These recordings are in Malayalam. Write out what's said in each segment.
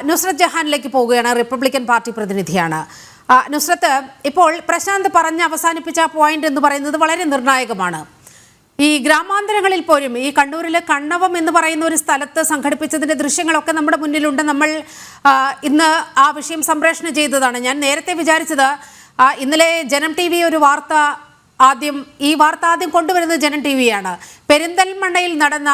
നുസ്രത്ത് ജഹാനിലേക്ക് പോവുകയാണ്. റിപ്പബ്ലിക്കൻ പാർട്ടി പ്രതിനിധിയാണ്. നുസ്രത്ത്, ഇപ്പോൾ പ്രശാന്ത് പറഞ്ഞ് അവസാനിപ്പിച്ച പോയിന്റ് എന്ന് പറയുന്നത് വളരെ നിർണായകമാണ്. ഈ ഗ്രാമാന്തരങ്ങളിൽ പോലും ഈ കണ്ണൂരിലെ കണ്ണവം എന്ന് പറയുന്ന ഒരു സ്ഥലത്ത് സംഘടിപ്പിച്ചതിൻ്റെ ദൃശ്യങ്ങളൊക്കെ നമ്മുടെ മുന്നിലുണ്ട്. നമ്മൾ ഇന്ന് ആ വിഷയം സംപ്രേഷണം ചെയ്തതാണ്. ഞാൻ നേരത്തെ വിചാരിച്ചത് ഇന്നലെ ജനം ടി വി ഒരു വാർത്ത ആദ്യം കൊണ്ടുവരുന്നത് ജനം ടി വിയാണ്. പെരിന്തൽമണ്ണയിൽ നടന്ന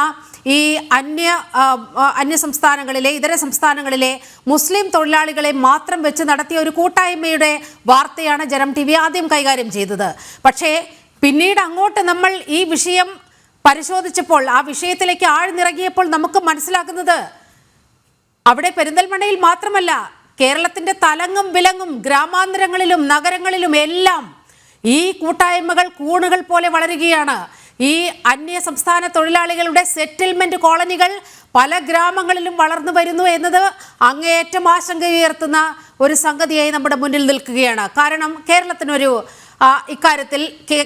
ഈ അന്യ സംസ്ഥാനങ്ങളിലെ ഇതര സംസ്ഥാനങ്ങളിലെ മുസ്ലിം തൊഴിലാളികളെ മാത്രം വെച്ച് നടത്തിയ ഒരു കൂട്ടായ്മയുടെ വാർത്തയാണ് ജനം ടി വി ആദ്യം കൈകാര്യം ചെയ്തത്. പക്ഷേ പിന്നീട് അങ്ങോട്ട് നമ്മൾ ഈ വിഷയം പരിശോധിച്ചപ്പോൾ, ആ വിഷയത്തിലേക്ക് ആഴ്ന്നിറങ്ങിയപ്പോൾ നമുക്ക് മനസ്സിലാക്കുന്നത് അവിടെ പെരിന്തൽമണ്ണയിൽ മാത്രമല്ല, കേരളത്തിന്റെ തലങ്ങും വിലങ്ങും ഗ്രാമാന്തരങ്ങളിലും നഗരങ്ങളിലും എല്ലാം ഈ കൂട്ടായ്മകൾ കൂണുകൾ പോലെ വളരുകയാണ്. ഈ അന്യ സംസ്ഥാന തൊഴിലാളികളുടെ സെറ്റിൽമെന്റ് കോളനികൾ പല ഗ്രാമങ്ങളിലും വളർന്നു വരുന്നു എന്നത് അങ്ങേയറ്റം ആശങ്കയുയർത്തുന്ന ഒരു സംഗതിയായി നമ്മുടെ മുന്നിൽ നിൽക്കുകയാണ്. കാരണം കേരളത്തിനൊരു ഇക്കാര്യത്തിൽ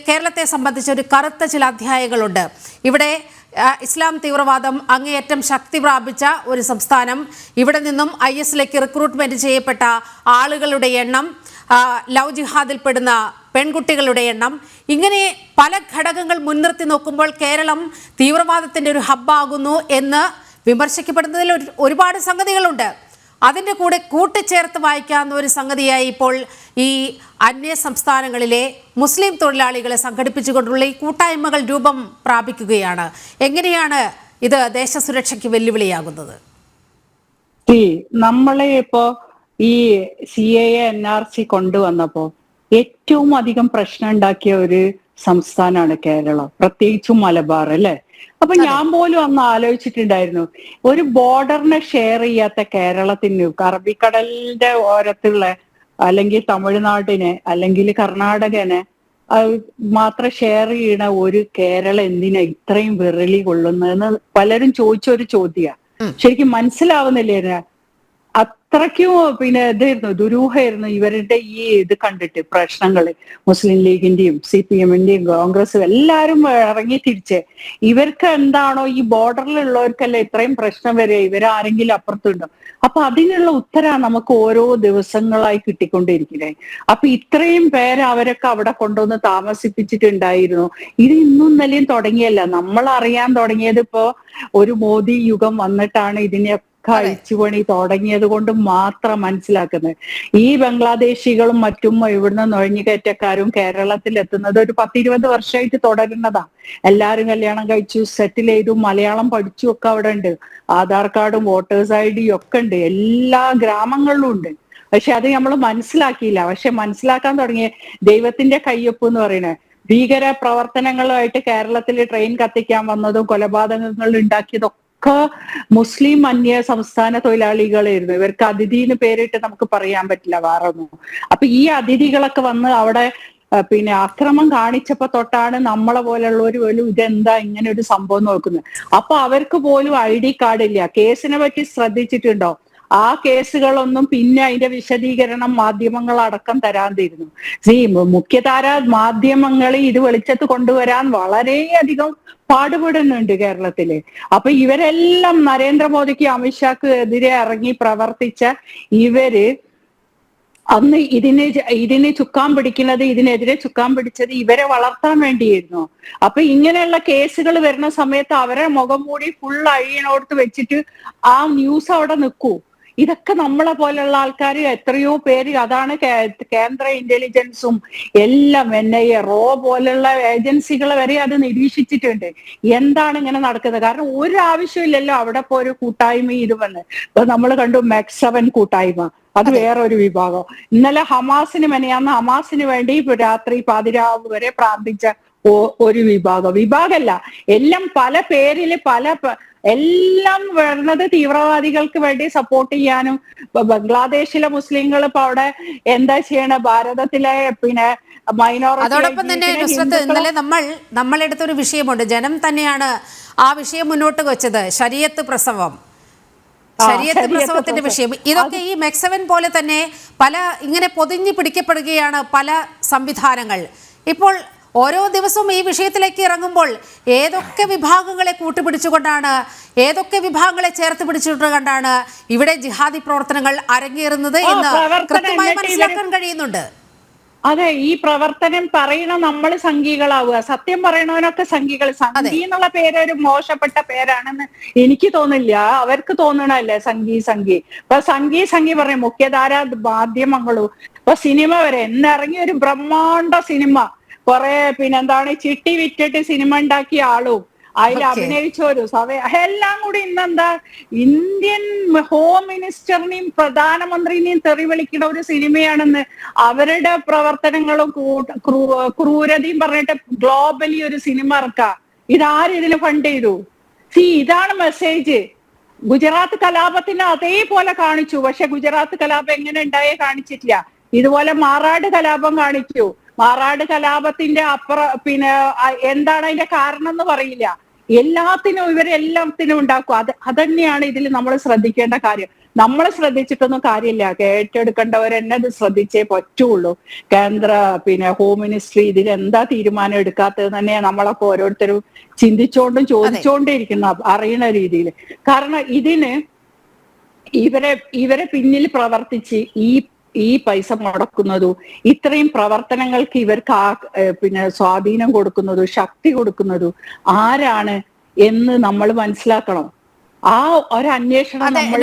കേരളത്തെ സംബന്ധിച്ച് ഒരു കറുത്ത ചില അധ്യായങ്ങളുണ്ട്. ഇവിടെ ഇസ്ലാം തീവ്രവാദം അങ്ങേയറ്റം ശക്തി പ്രാപിച്ച ഒരു സംസ്ഥാനം. ഇവിടെ നിന്നും IS-ലേക്ക് റിക്രൂട്ട്മെന്റ് ചെയ്യപ്പെട്ട ആളുകളുടെ എണ്ണം, ലവ് ജിഹാദിൽപ്പെടുന്ന പെൺകുട്ടികളുടെ എണ്ണം, ഇങ്ങനെ പല ഘടകങ്ങൾ മുൻനിർത്തി നോക്കുമ്പോൾ കേരളം തീവ്രവാദത്തിൻ്റെ ഒരു ഹബ്ബാകുന്നു എന്ന് വിമർശിക്കപ്പെടുന്നതിൽ ഒരുപാട് സംഗതികളുണ്ട്. അതിൻ്റെ കൂടെ കൂട്ടിച്ചേർത്ത് വായിക്കാവുന്ന ഒരു സംഗതിയായി ഇപ്പോൾ ഈ അന്യ സംസ്ഥാനങ്ങളിലെ മുസ്ലിം തൊഴിലാളികളെ സംഘടിപ്പിച്ചുകൊണ്ടുള്ള ഈ കൂട്ടായ്മകൾ രൂപം പ്രാപിക്കുകയാണ്. എങ്ങനെയാണ് ഇത് ദേശസുരക്ഷയ്ക്ക് വെല്ലുവിളിയാകുന്നത്? നമ്മളെ ഇപ്പോ ഈ CAA NRC കൊണ്ടുവന്നപ്പോ ഏറ്റവും അധികം പ്രശ്നം ഉണ്ടാക്കിയ ഒരു സംസ്ഥാനമാണ് കേരളം, പ്രത്യേകിച്ചും മലബാർ അല്ലെ. അപ്പൊ ഞാൻ പോലും അന്ന് ആലോചിച്ചിട്ടുണ്ടായിരുന്നു, ഒരു ബോർഡറിനെ ഷെയർ ചെയ്യാത്ത കേരളത്തിന്, അറബിക്കടലിന്റെ ഓരത്തുള്ള അല്ലെങ്കിൽ തമിഴ്നാടിനെ അല്ലെങ്കിൽ കർണാടകനെ മാത്രം ഷെയർ ചെയ്യണ ഒരു കേരളം എന്തിനാ ഇത്രയും വിരളി കൊള്ളുന്നതെന്ന് പലരും ചോദിച്ച ഒരു ചോദ്യമാണ്. ശരിക്കും മനസ്സിലാവുന്നില്ലേ? അത്രയ്ക്കും ഇതായിരുന്നു, ദുരൂഹമായിരുന്നു ഇവരുടെ ഈ ഇത് കണ്ടിട്ട്. പ്രശ്നങ്ങള് മുസ്ലിം ലീഗിന്റെയും CPM-ന്റെയും കോൺഗ്രസും എല്ലാരും ഇറങ്ങി തിരിച്ച് ഇവർക്ക് എന്താണോ ഈ ബോർഡറിലുള്ളവർക്കല്ലേ ഇത്രയും പ്രശ്നം വരെ, ഇവരാരെങ്കിലും അപ്പുറത്തുണ്ടോ? അപ്പൊ അതിനുള്ള ഉത്തരം നമുക്ക് ഓരോ ദിവസങ്ങളായി കിട്ടിക്കൊണ്ടിരിക്കുന്നേ. അപ്പൊ ഇത്രയും പേര് അവരൊക്കെ അവിടെ കൊണ്ടുവന്ന് താമസിപ്പിച്ചിട്ടുണ്ടായിരുന്നു. ഇത് ഇന്നും ഇന്നലെയും തുടങ്ങിയല്ല, നമ്മൾ അറിയാൻ തുടങ്ങിയത് ഇപ്പോ ഒരു മോദി യുഗം വന്നിട്ടാണ് ഇതിനെ അഴിച്ചുപണി തുടങ്ങിയത് കൊണ്ട് മാത്രം മനസ്സിലാക്കുന്നത്. ഈ ബംഗ്ലാദേശികളും മറ്റും ഇവിടുന്ന് നുഴഞ്ഞുകയറ്റക്കാരും കേരളത്തിൽ എത്തുന്നത് ഒരു 10-20 വർഷമായിട്ട് തുടരുന്നതാ. എല്ലാരും കല്യാണം കഴിച്ചു, സെറ്റിൽ ചെയ്തു, മലയാളം പഠിച്ചു ഒക്കെ അവിടെ ഉണ്ട്. ആധാർ കാർഡും വോട്ടേഴ്സ് ID ഒക്കെ ഉണ്ട്, എല്ലാ ഗ്രാമങ്ങളിലും ഉണ്ട്. പക്ഷെ അത് നമ്മൾ മനസ്സിലാക്കിയില്ല. പക്ഷെ മനസ്സിലാക്കാൻ തുടങ്ങിയ ദൈവത്തിന്റെ കയ്യൊപ്പ് എന്ന് പറയുന്നത്, ഭീകര പ്രവർത്തനങ്ങളുമായിട്ട് കേരളത്തിൽ ട്രെയിൻ കത്തിക്കാൻ വന്നതും കൊലപാതകങ്ങൾ ഉണ്ടാക്കിയതൊക്കെ മുസ്ലിം അന്യ സംസ്ഥാന തൊഴിലാളികളായിരുന്നു. ഇവർക്ക് അതിഥി എന്ന് പേരിട്ട് നമുക്ക് പറയാൻ പറ്റില്ല വേറൊന്നും. അപ്പൊ ഈ അതിഥികളൊക്കെ വന്ന് അവിടെ അക്രമം കാണിച്ചപ്പോ തൊട്ടാണ് നമ്മളെ പോലുള്ളവർ പോലും ഇതെന്താ ഇങ്ങനെ ഒരു സംഭവം നോക്കുന്നത്. അപ്പൊ അവർക്ക് പോലും ID കാർഡ് ഇല്ല. കേസിനെ പറ്റി ശ്രദ്ധിച്ചിട്ടുണ്ടോ? ആ കേസുകളൊന്നും പിന്നെ അതിന്റെ വിശദീകരണം മാധ്യമങ്ങൾ അടക്കം തരാതിരുന്നു. മുഖ്യധാര മാധ്യമങ്ങൾ ഇത് വെളിച്ചത്ത് കൊണ്ടുവരാൻ വളരെയധികം പാടുപെടുന്നുണ്ട് കേരളത്തില്. അപ്പൊ ഇവരെല്ലാം നരേന്ദ്രമോദിക്ക് അമിത്ഷാക്ക് എതിരെ ഇറങ്ങി പ്രവർത്തിച്ച ഇവര് അന്ന് ഇതിന് ചുക്കാൻ പിടിക്കുന്നത്, ഇതിനെതിരെ ചുക്കാൻ പിടിച്ചത് ഇവരെ വളർത്താൻ വേണ്ടിയിരുന്നു. അപ്പൊ ഇങ്ങനെയുള്ള കേസുകൾ വരുന്ന സമയത്ത് അവരെ മുഖം മൂടി ഫുൾ അഴിയണോടത്ത് വെച്ചിട്ട് ആ ന്യൂസ് അവിടെ നിൽക്കൂ. ഇതൊക്കെ നമ്മളെ പോലെയുള്ള ആൾക്കാർ എത്രയോ പേര്, അതാണ് കേന്ദ്ര ഇന്റലിജൻസും എല്ലാം NIA റോ പോലുള്ള ഏജൻസികൾ വരെ അത് നിരീക്ഷിച്ചിട്ടുണ്ട് എന്താണ് ഇങ്ങനെ നടക്കുന്നത്. കാരണം ഒരു ആവശ്യമില്ലല്ലോ അവിടെ ഇപ്പോ ഒരു കൂട്ടായ്മ ഇത് വന്ന്. ഇപ്പൊ നമ്മൾ കണ്ടു MEX7 കൂട്ടായ്മ, അത് വേറൊരു വിഭാഗം. ഇന്നലെ ഹമാസിന് വേണ്ടി രാത്രി പാതിരാവ് വരെ പ്രാർത്ഥിച്ച ഒരു വിഭാഗമല്ല, എല്ലാം പല പേരില് എല്ലാം വരുന്നത് തീവ്രവാദികൾക്ക് വേണ്ടി സപ്പോർട്ട് ചെയ്യാനും. ബംഗ്ലാദേശിലെ മുസ്ലിങ്ങൾ ഇപ്പൊ അവിടെ എന്താ ചെയ്യണ, ഭാരതത്തിലെ മൈനോറിറ്റി. അതോടൊപ്പം തന്നെ നുസ്രത്ത്, ഇന്നലെ നമ്മൾ എടുത്തൊരു വിഷയമുണ്ട്, ജനം തന്നെയാണ് ആ വിഷയം മുന്നോട്ട് വെച്ചത്, ശരീഅത്ത് പ്രസവത്തിന്റെ വിഷയം. ഇതൊക്കെ ഈ MEX7 പോലെ തന്നെ പല ഇങ്ങനെ പൊതിഞ്ഞു പിടിക്കപ്പെടുകയാണ് പല സംവിധാനങ്ങൾ. ഇപ്പോൾ ഓരോ ദിവസവും ഈ വിഷയത്തിലേക്ക് ഇറങ്ങുമ്പോൾ ഏതൊക്കെ വിഭാഗങ്ങളെ കൂട്ടുപിടിച്ചുകൊണ്ടാണ്, ഏതൊക്കെ വിഭാഗങ്ങളെ ചേർത്ത് പിടിച്ചുകൊണ്ടാണ് ഇവിടെ ജിഹാദി പ്രവർത്തനങ്ങൾ അരങ്ങേറുന്നത് എന്ന് കൃത്യമായി മനസ്സിലാക്കാൻ കഴിയുന്നുണ്ട്. അതെ, ഈ പ്രവർത്തനം പറയണ നമ്മൾ സംഘികളാവുക, സത്യം പറയണവനൊക്കെ സംഘികൾ. സംഘി എന്നുള്ള പേര് ഒരു മോശപ്പെട്ട പേരാണെന്ന് എനിക്ക് തോന്നില്ല, അവർക്ക് തോന്നണല്ലേ സംഘി. ഇപ്പൊ സംഘി പറയും മുഖ്യധാര മാധ്യമങ്ങളും ഇപ്പൊ സിനിമ വരെ ഇന്നിറങ്ങിയ ഒരു ബ്രഹ്മാണ്ഡ സിനിമ, കുറെ പിന്നെന്താണ് ചിട്ടി വിറ്റിട്ട് സിനിമ ഉണ്ടാക്കിയ ആളും അതിൽ അഭിനയിച്ചോരു എല്ലാം കൂടി ഇന്നെന്താ ഇന്ത്യൻ ഹോം മിനിസ്റ്ററിനെയും പ്രധാനമന്ത്രിനെയും തെറി വിളിക്കുന്ന ഒരു സിനിമയാണെന്ന്, അവരുടെ പ്രവർത്തനങ്ങളും ക്രൂരതയും പറഞ്ഞിട്ട് ഗ്ലോബലി ഒരു സിനിമ ഇറക്കാം. ഇതാരിതിന് ഫണ്ട് ചെയ്തു? ഇതാണ് മെസ്സേജ്. ഗുജറാത്ത് കലാപത്തിന് അതേപോലെ കാണിച്ചു, പക്ഷെ ഗുജറാത്ത് കലാപം എങ്ങനെ ഉണ്ടായേ കാണിച്ചിട്ടില്ല. ഇതുപോലെ മാറാട് കലാപം കാണിച്ചു. മാറാട് കലാപത്തിന്റെ പിന്നെ എന്താണ് അതിന്റെ കാരണം എന്ന് പറയില്ല. ഇവരെല്ലാത്തിനും ഉണ്ടാക്കും. അതന്നെയാണ് ഇതിൽ നമ്മൾ ശ്രദ്ധിക്കേണ്ട കാര്യം. നമ്മൾ ശ്രദ്ധിച്ചിട്ടൊന്നും കാര്യമില്ല, കേട്ടെടുക്കേണ്ടവരെന്നെ ഇത് ശ്രദ്ധിച്ചേ പറ്റുള്ളൂ. കേന്ദ്ര പിന്നെ ഹോം മിനിസ്ട്രി ഇതിൽ എന്താ തീരുമാനം എടുക്കാത്തത് തന്നെയാണ് നമ്മളൊക്കെ ഓരോരുത്തരും ചിന്തിച്ചോണ്ടും ചോദിച്ചോണ്ടിരിക്കുന്ന അറിയുന്ന രീതിയിൽ. കാരണം ഇതിന് ഇവരെ പിന്നിൽ പ്രവർത്തിച്ച് ഈ പൈസ മുടക്കുന്നതും ഇത്രയും പ്രവർത്തനങ്ങൾക്ക് ഇവർക്ക് പിന്നെ സ്വാധീനം കൊടുക്കുന്നതും ശക്തി കൊടുക്കുന്നതും ആരാണ് എന്ന് നമ്മൾ മനസ്സിലാക്കണം. ആ ഒരു അന്വേഷണം നമ്മൾ